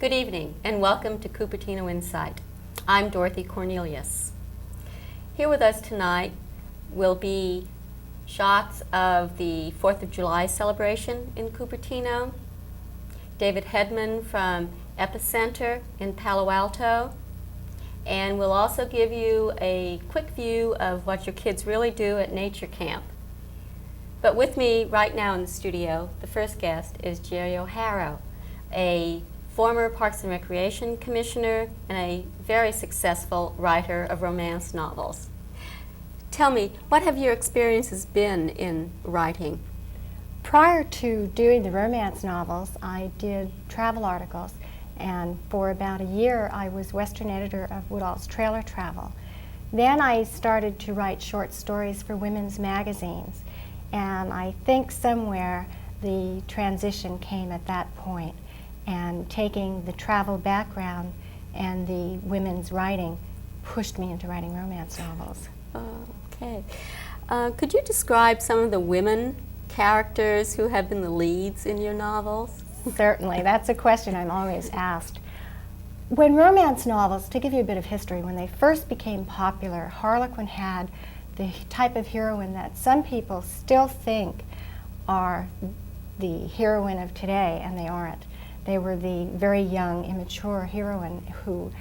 Good evening and welcome to Cupertino Insight. I'm Dorothy Cornelius. Here with us tonight will be shots of the 4th of July celebration in Cupertino, David Hedman from EPI-Center in Palo Alto, and we'll also give you a quick view of what your kids really do at nature camp. But with me right now in the studio, the first guest is Gerry, a former Parks and Recreation Commissioner and a very successful writer of romance novels. Tell me, what have your experiences been in writing? Prior to doing the romance novels, I did travel articles, and for about a year I was Western editor of Woodall's Trailer Travel. Then I started to write short stories for women's magazines, and I think somewhere the transition came at that point. And taking the travel background and the women's writing pushed me into writing romance novels. Okay. Could you describe some of the women characters who have been the leads in your novels? Certainly. That's a question I'm always asked. When romance novels, to give you a bit of history, when they first became popular, Harlequin had the type of heroine that some people still think are the heroine of today, and they aren't. They were the very young, immature heroine who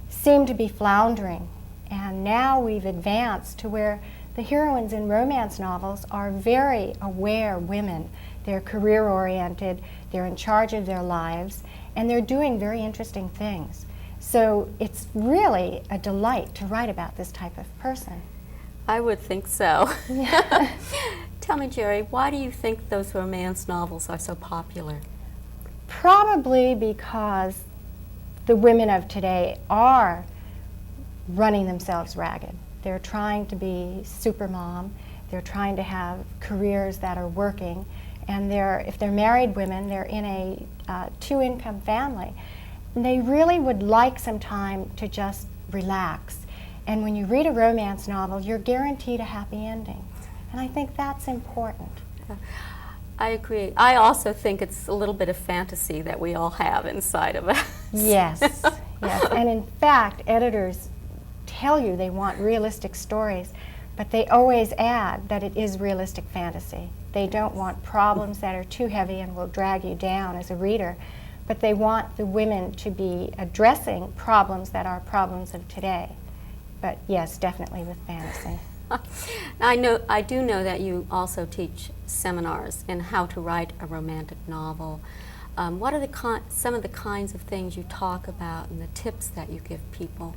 seemed to be floundering. And now we've advanced to where the heroines in romance novels are very aware women. They're career-oriented, they're in charge of their lives, and they're doing very interesting things. So it's really a delight to write about this type of person. I would think so. Yeah. Tell me, Gerry, why do you think those romance novels are so popular? Probably because the women of today are running themselves ragged. They're trying to be super mom, they're trying to have careers that are working, and if they're married women, they're in a two-income family. And they really would like some time to just relax. And when you read a romance novel, you're guaranteed a happy ending. And I think that's important. I agree. I also think it's a little bit of fantasy that we all have inside of us. Yes, yes. And in fact, editors tell you they want realistic stories, but they always add that it is realistic fantasy. They don't want problems that are too heavy and will drag you down as a reader, but they want the women to be addressing problems that are problems of today. But yes, definitely with fantasy. I do know that you also teach seminars in how to write a romantic novel. What are some of the kinds of things you talk about and the tips that you give people?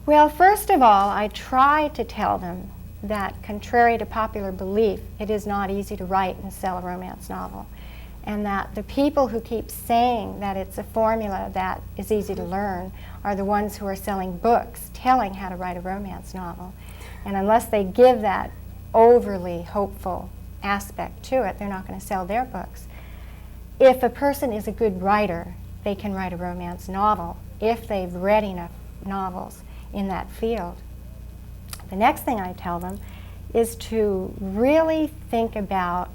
Well, first of all, I try to tell them that, contrary to popular belief, it is not easy to write and sell a romance novel, and that the people who keep saying that it's a formula that is easy to learn are the ones who are selling books telling how to write a romance novel. And unless they give that overly hopeful aspect to it, they're not going to sell their books. If a person is a good writer, they can write a romance novel if they've read enough novels in that field. The next thing I tell them is to really think about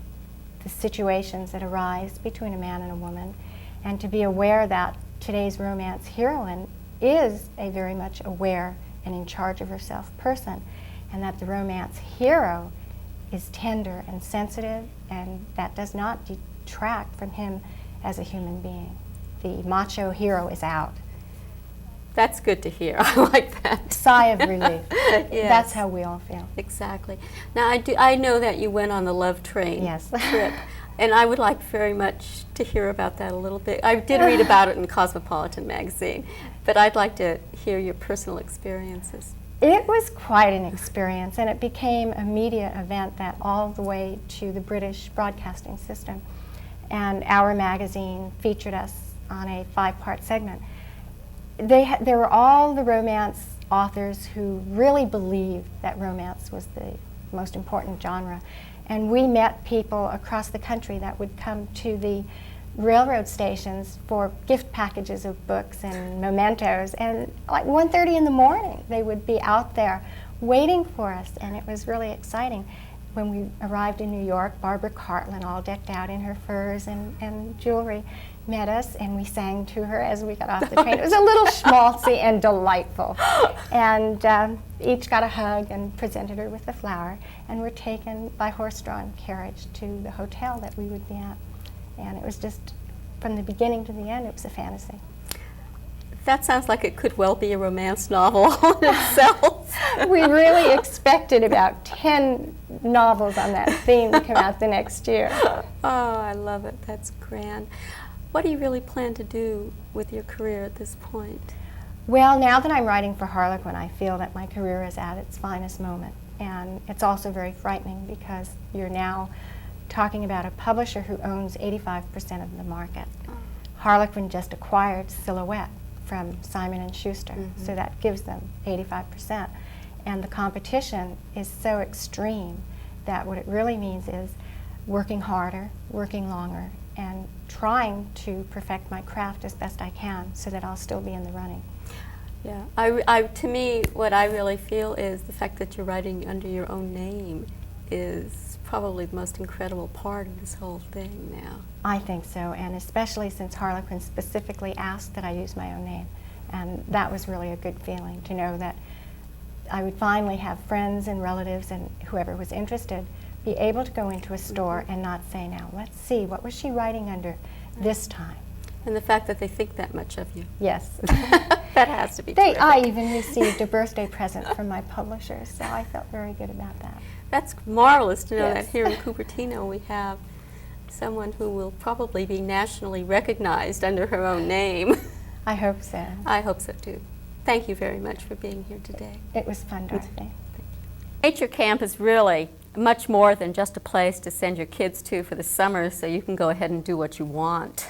the situations that arise between a man and a woman, and to be aware that today's romance heroine is a very much aware and in charge of herself person, and that the romance hero is tender and sensitive, and that does not detract from him as a human being. The macho hero is out. That's good to hear. I like that. Sigh of relief. Yes. That's how we all feel. Exactly. Now, I know that you went on the Love Train Yes. trip, and I would like very much to hear about that a little bit. I did read about it in Cosmopolitan magazine, but I'd like to hear your personal experiences. It was quite an experience, and it became a media event that all the way to the British broadcasting system. And our magazine featured us on a 5-part segment. There were all the romance authors who really believed that romance was the most important genre. And we met people across the country that would come to the railroad stations for gift packages of books and mementos, and like 1:30 in the morning they would be out there waiting for us, and it was really exciting. When we arrived in New York, Barbara Cartland, all decked out in her furs and jewelry, met us, and we sang to her as we got off the train. It was a little schmaltzy and delightful. And each got a hug and presented her with a flower, and were taken by horse-drawn carriage to the hotel that we would be at. And it was just, from the beginning to the end, it was a fantasy. That sounds like it could well be a romance novel in itself. We really expected about 10 novels on that theme to come out the next year. Oh, I love it. That's grand. What do you really plan to do with your career at this point? Well, now that I'm writing for Harlequin, I feel that my career is at its finest moment. And it's also very frightening because you're now talking about a publisher who owns 85% of the market. Oh. Harlequin just acquired Silhouette from Simon & Schuster, so that gives them 85%. And the competition is so extreme that what it really means is working harder, working longer, and trying to perfect my craft as best I can so that I'll still be in the running. Yeah, to me, what I really feel is the fact that you're writing under your own name is probably the most incredible part of this whole thing now. I think so, and especially since Harlequin specifically asked that I use my own name. And that was really a good feeling, to know that I would finally have friends and relatives and whoever was interested be able to go into a store and not say, now, let's see, what was she writing under this time? And the fact that they think that much of you. Yes. That has to be terrific. I even received a birthday present from my publishers, so I felt very good about that. That's marvelous to know Yes. that here in Cupertino we have someone who will probably be nationally recognized under her own name. I hope so. I hope so too. Thank you very much for being here today. It was fun, Dorothy. Nature Camp is really much more than just a place to send your kids to for the summer so you can go ahead and do what you want.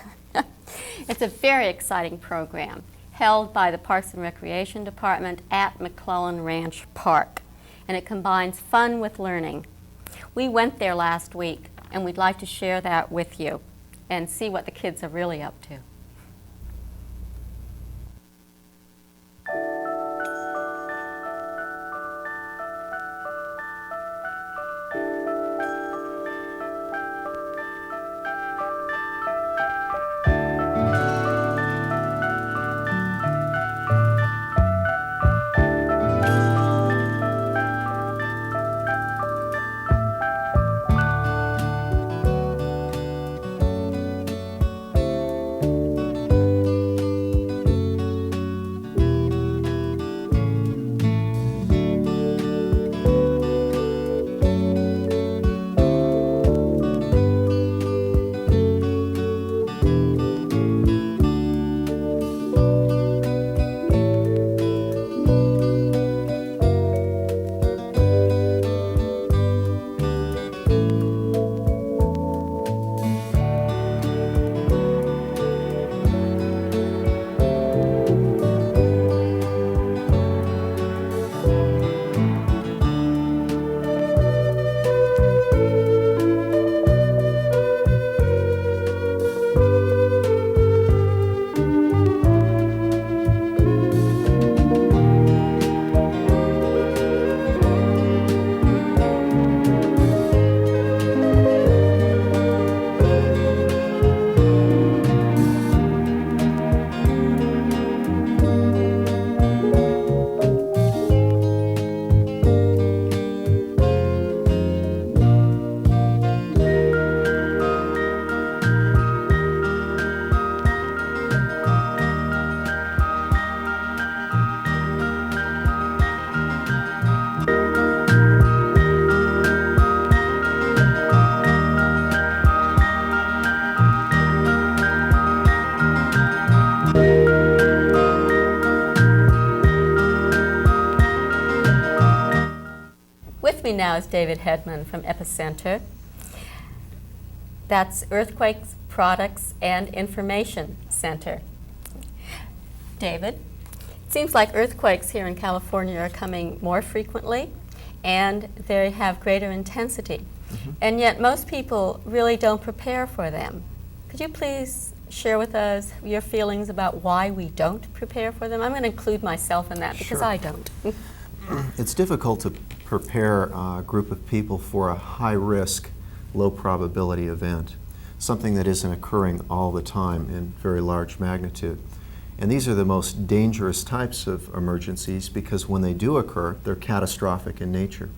It's a very exciting program held by the Parks and Recreation Department at McClellan Ranch Park, and it combines fun with learning. We went there last week, and we'd like to share that with you and see what the kids are really up to. Me now is David Hedman from EPI-Center. That's Earthquakes Products and Information Center. David, it seems like earthquakes here in California are coming more frequently and they have greater intensity. And yet most people really don't prepare for them. Could you please share with us your feelings about why we don't prepare for them? I'm going to include myself in that because Sure. I don't. It's difficult to prepare a group of people for a high-risk, low-probability event. something that isn't occurring all the time in very large magnitude. And these are the most dangerous types of emergencies because when they do occur, they're catastrophic in nature.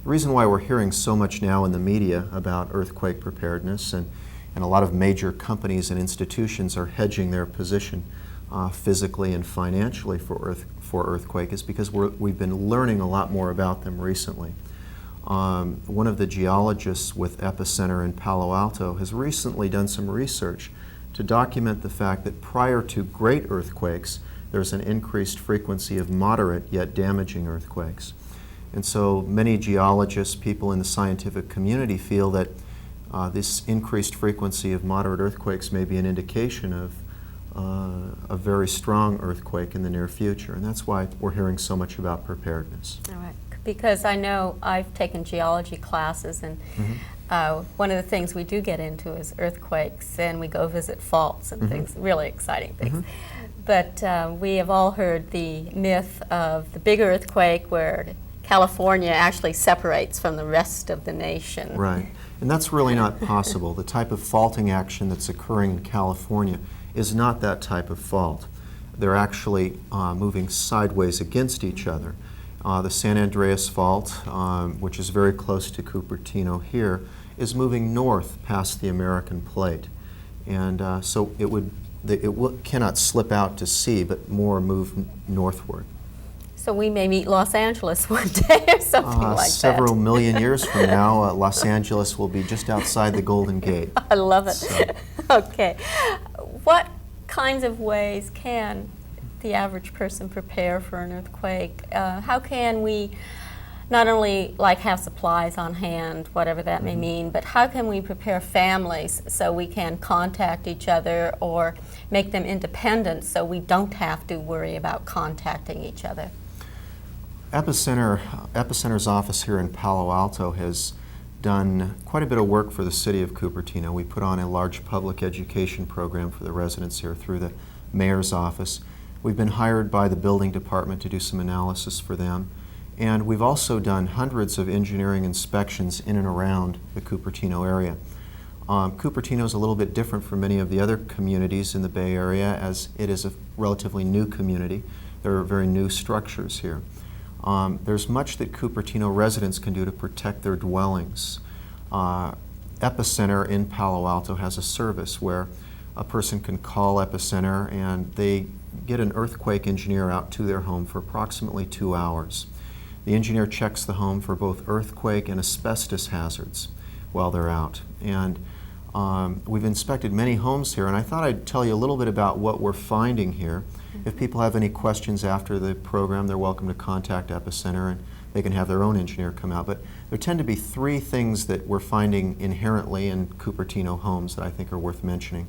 The reason why we're hearing so much now in the media about earthquake preparedness, and a lot of major companies and institutions are hedging their position physically and financially for earthquake, is because we've been learning a lot more about them recently. One of the geologists with EPI-Center in Palo Alto has recently done some research to document the fact that prior to great earthquakes, there's an increased frequency of moderate yet damaging earthquakes. And so many geologists, people in the scientific community, feel that this increased frequency of moderate earthquakes may be an indication of a very strong earthquake in the near future. And that's why we're hearing so much about preparedness. All right. Because I know I've taken geology classes, and one of the things we do get into is earthquakes, and we go visit faults and things, really exciting things. But we have all heard the myth of the big earthquake where California actually separates from the rest of the nation. Right. And that's really not possible. The type of faulting action that's occurring in California is not that type of fault. They're actually moving sideways against each other. The San Andreas Fault, which is very close to Cupertino here, is moving north past the American Plate. And so it cannot slip out to sea, but more move northward. So we may meet Los Angeles one day or something like that. Several million years from now, Los Angeles will be just outside the Golden Gate. I love it. So. Okay. What kinds of ways can the average person prepare for an earthquake? How can we not only have supplies on hand, whatever that may mean, but how can we prepare families so we can contact each other or make them independent so we don't have to worry about contacting each other? EPI-Center's office here in Palo Alto has done quite a bit of work for the city of Cupertino. We put on a large public education program for the residents here through the mayor's office. We've been hired by the building department to do some analysis for them. And we've also done hundreds of engineering inspections in and around the Cupertino area. Cupertino is a little bit different from many of the other communities in the Bay Area, as it is a relatively new community. There are very new structures here. There's much that Cupertino residents can do to protect their dwellings. EPI-Center in Palo Alto has a service where a person can call EPI-Center and they get an earthquake engineer out to their home for approximately 2 hours. The engineer checks the home for both earthquake and asbestos hazards while they're out. And we've inspected many homes here, and I thought I'd tell you a little bit about what we're finding here. If people have any questions after the program, they're welcome to contact EPI-Center and they can have their own engineer come out. But there tend to be 3 things that we're finding inherently in Cupertino homes that I think are worth mentioning.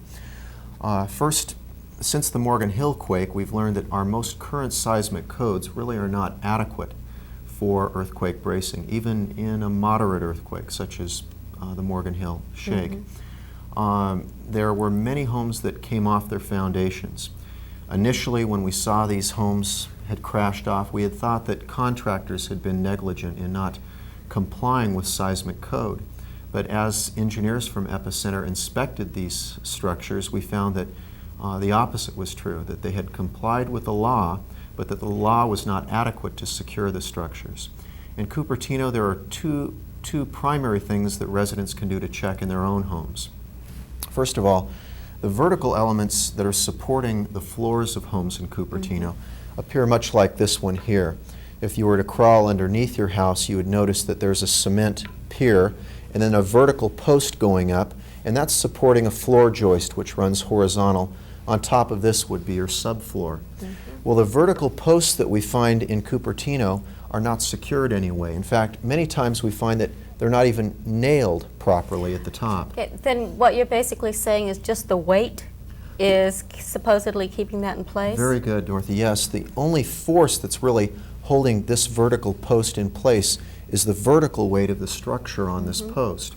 First, since the Morgan Hill quake, we've learned that our most current seismic codes really are not adequate for earthquake bracing, even in a moderate earthquake such as the Morgan Hill shake. There were many homes that came off their foundations. Initially, when we saw these homes had crashed off, we had thought that contractors had been negligent in not complying with seismic code. But as engineers from EPI-Center inspected these structures, we found that the opposite was true, that they had complied with the law, but that the law was not adequate to secure the structures. In Cupertino, there are two primary things that residents can do to check in their own homes. First of all, the vertical elements that are supporting the floors of homes in Cupertino appear much like this one here. If you were to crawl underneath your house, you would notice that there's a cement pier and then a vertical post going up, and that's supporting a floor joist which runs horizontal. On top of this would be your subfloor. Well, the vertical posts that we find in Cupertino are not secured anyway. In fact, many times we find that they're not even nailed properly at the top. Okay, then what you're basically saying is just the weight is supposedly keeping that in place? Very good, Dorothy. Yes, the only force that's really holding this vertical post in place is the vertical weight of the structure on this post.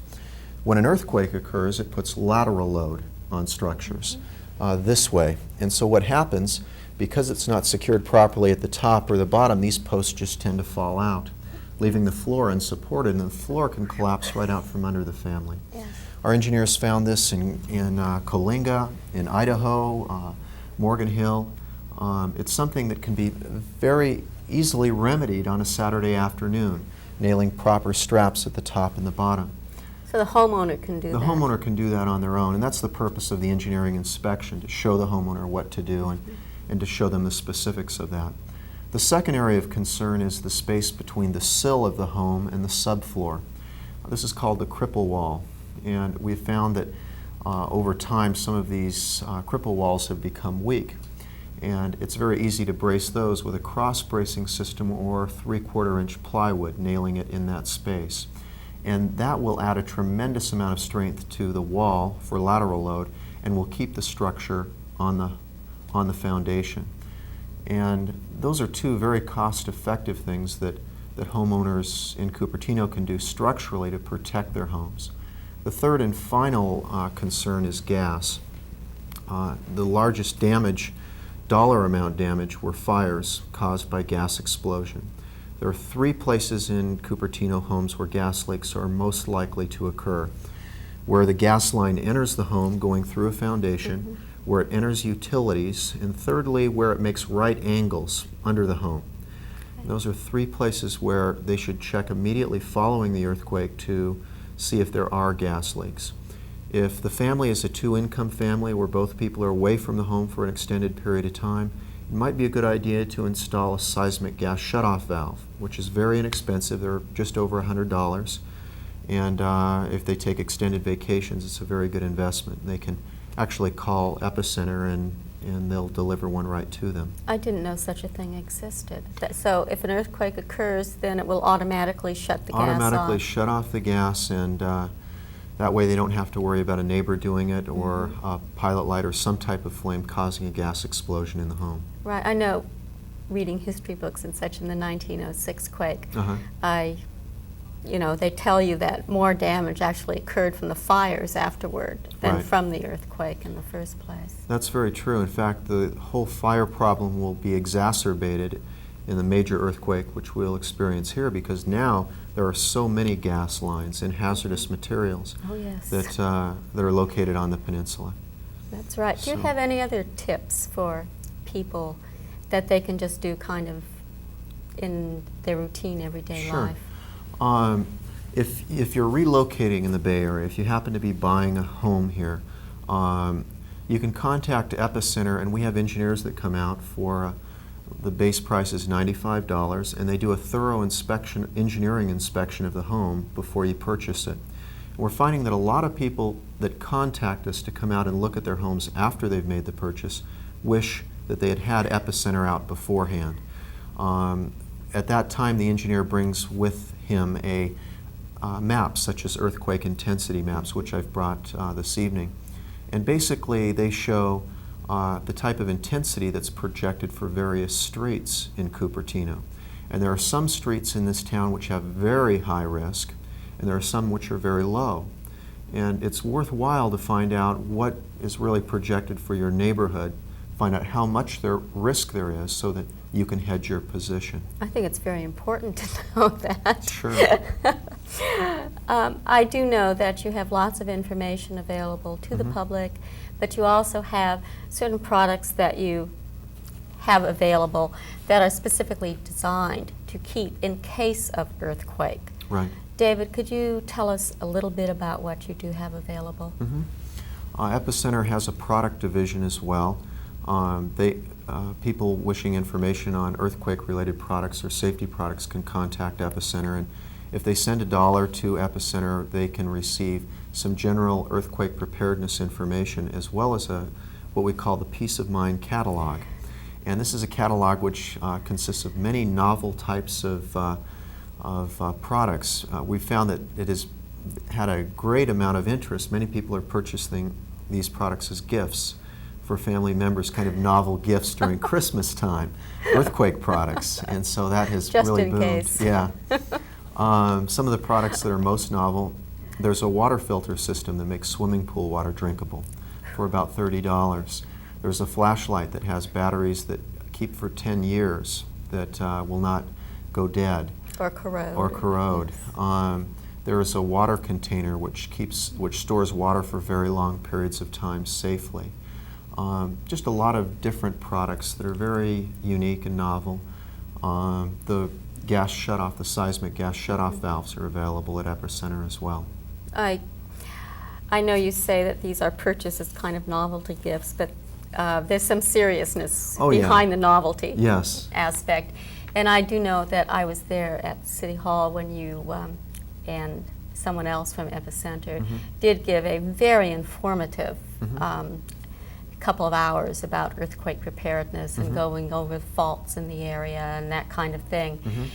When an earthquake occurs, it puts lateral load on structures this way. And so what happens, because it's not secured properly at the top or the bottom, these posts just tend to fall out, leaving the floor unsupported, and the floor can collapse right out from under the family. Yes. Our engineers found this in Coalinga, in Idaho, Morgan Hill. It's something that can be very easily remedied on a Saturday afternoon, nailing proper straps at the top and the bottom. So the homeowner can do that? The homeowner can do that on their own, and that's the purpose of the engineering inspection, to show the homeowner what to do and to show them the specifics of that. The second area of concern is the space between the sill of the home and the subfloor. This is called the cripple wall, and we've found that over time some of these cripple walls have become weak, and it's very easy to brace those with a cross-bracing system or 3/4 inch plywood, nailing it in that space. And that will add a tremendous amount of strength to the wall for lateral load and will keep the structure on the foundation. And those are two very cost-effective things that homeowners in Cupertino can do structurally to protect their homes. The third and final concern is gas. The largest damage, dollar amount damage, were fires caused by gas explosion. There are 3 places in Cupertino homes where gas leaks are most likely to occur: where the gas line enters the home going through a foundation, where it enters utilities, and thirdly, where it makes right angles under the home. And those are 3 places where they should check immediately following the earthquake to see if there are gas leaks. If the family is a 2-income family where both people are away from the home for an extended period of time, it might be a good idea to install a seismic gas shutoff valve, which is very inexpensive. They're just over $100. And if they take extended vacations, it's a very good investment. They can actually call EPI-Center and they'll deliver one right to them. I didn't know such a thing existed. So if an earthquake occurs, then it will automatically shut the gas off? Automatically shut off the gas, and that way they don't have to worry about a neighbor doing it or a pilot light or some type of flame causing a gas explosion in the home. Right. I know, reading history books and such, in the 1906 quake, they tell you that more damage actually occurred from the fires afterward than from the earthquake in the first place. That's very true. In fact, the whole fire problem will be exacerbated in the major earthquake which we'll experience here, because now there are so many gas lines and hazardous materials that are located on the peninsula. That's right. Do you have any other tips for people that they can just do kind of in their routine everyday life? If you're relocating in the Bay Area, if you happen to be buying a home here, you can contact EPI-Center, and we have engineers that come out for the base price is $95, and they do a thorough engineering inspection of the home before you purchase it. And we're finding that a lot of people that contact us to come out and look at their homes after they've made the purchase wish that they had EPI-Center out beforehand. At that time, the engineer brings with him a map, such as earthquake intensity maps, which I've brought this evening. And basically, they show the type of intensity that's projected for various streets in Cupertino. And there are some streets in this town which have very high risk, and there are some which are very low. And it's worthwhile to find out what is really projected for your neighborhood, find out how much risk there is so that you can hedge your position. I think it's very important to know that. Sure. I do know that you have lots of information available to the public, but you also have certain products that you have available that are specifically designed to keep in case of earthquake. Right. David, could you tell us a little bit about what you do have available? EPI-Center has a product division as well. People wishing information on earthquake-related products or safety products can contact EPI-Center, and if they send $1 to EPI-Center, they can receive some general earthquake preparedness information, as well as what we call the Peace of Mind catalog. And this is a catalog which consists of many novel types of products. We've found that it has had a great amount of interest. Many people are purchasing these products as gifts for family members, kind of novel gifts during Christmas time, earthquake products, and so that has really boomed. Just in case. Yeah. Some of the products that are most novel, there's a water filter system that makes swimming pool water drinkable for about $30. There's a flashlight that has batteries that keep for 10 years that will not go dead. Or corrode. Or corrode. There is a water container which stores water for very long periods of time safely. Just a lot of different products that are very unique and novel. The gas shutoff, the seismic gas shutoff valves are available at EPI-Center as well. I know you say that these are purchased as kind of novelty gifts, but there's some seriousness behind the novelty aspect. And I do know that I was there at City Hall when you and someone else from EPI-Center did give a very informative couple of hours about earthquake preparedness and going over faults in the area and that kind of thing.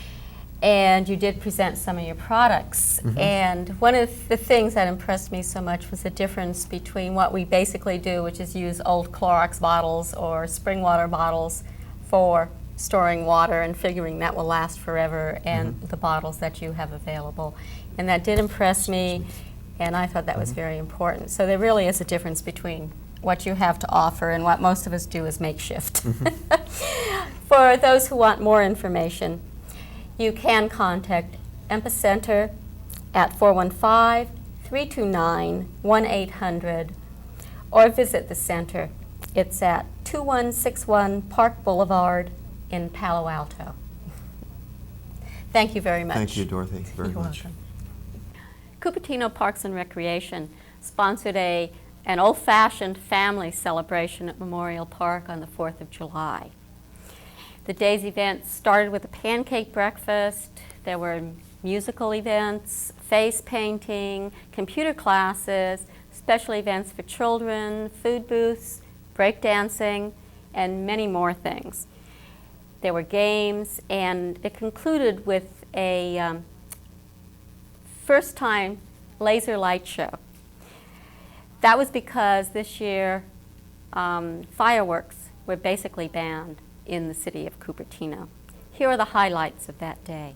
And you did present some of your products. And one of the things that impressed me so much was the difference between what we basically do, which is use old Clorox bottles or spring water bottles for storing water and figuring that will last forever, and the bottles that you have available. And that did impress me, and I thought that was very important. So there really is a difference between what you have to offer and what most of us do as makeshift. For those who want more information, you can contact EPI-Center at 415-329-1800 or visit the center. It's at 2161 Park Boulevard in Palo Alto. Thank you very much. Thank you, Dorothy, very much. Welcome. Cupertino Parks and Recreation sponsored an old-fashioned family celebration at Memorial Park on the 4th of July. The day's events started with a pancake breakfast. There were musical events, face painting, computer classes, special events for children, food booths, breakdancing, and many more things. There were games, and it concluded with a first-time laser light show. That was because this year fireworks were basically banned in the city of Cupertino. Here are the highlights of that day.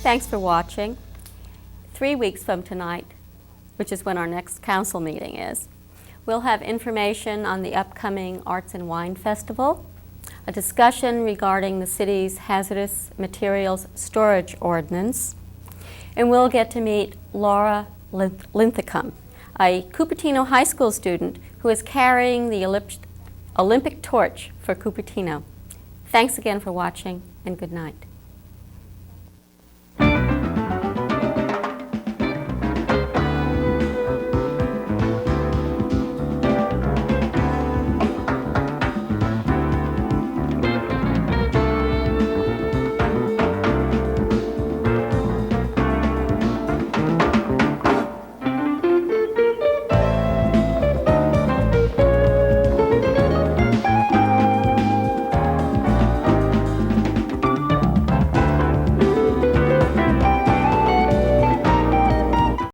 Thanks for watching. 3 weeks from tonight, which is when our next council meeting is, we'll have information on the upcoming Arts and Wine Festival, a discussion regarding the city's hazardous materials storage ordinance, and we'll get to meet Laura Linthicum, a Cupertino High School student who is carrying the Olympic torch for Cupertino. Thanks again for watching, and good night.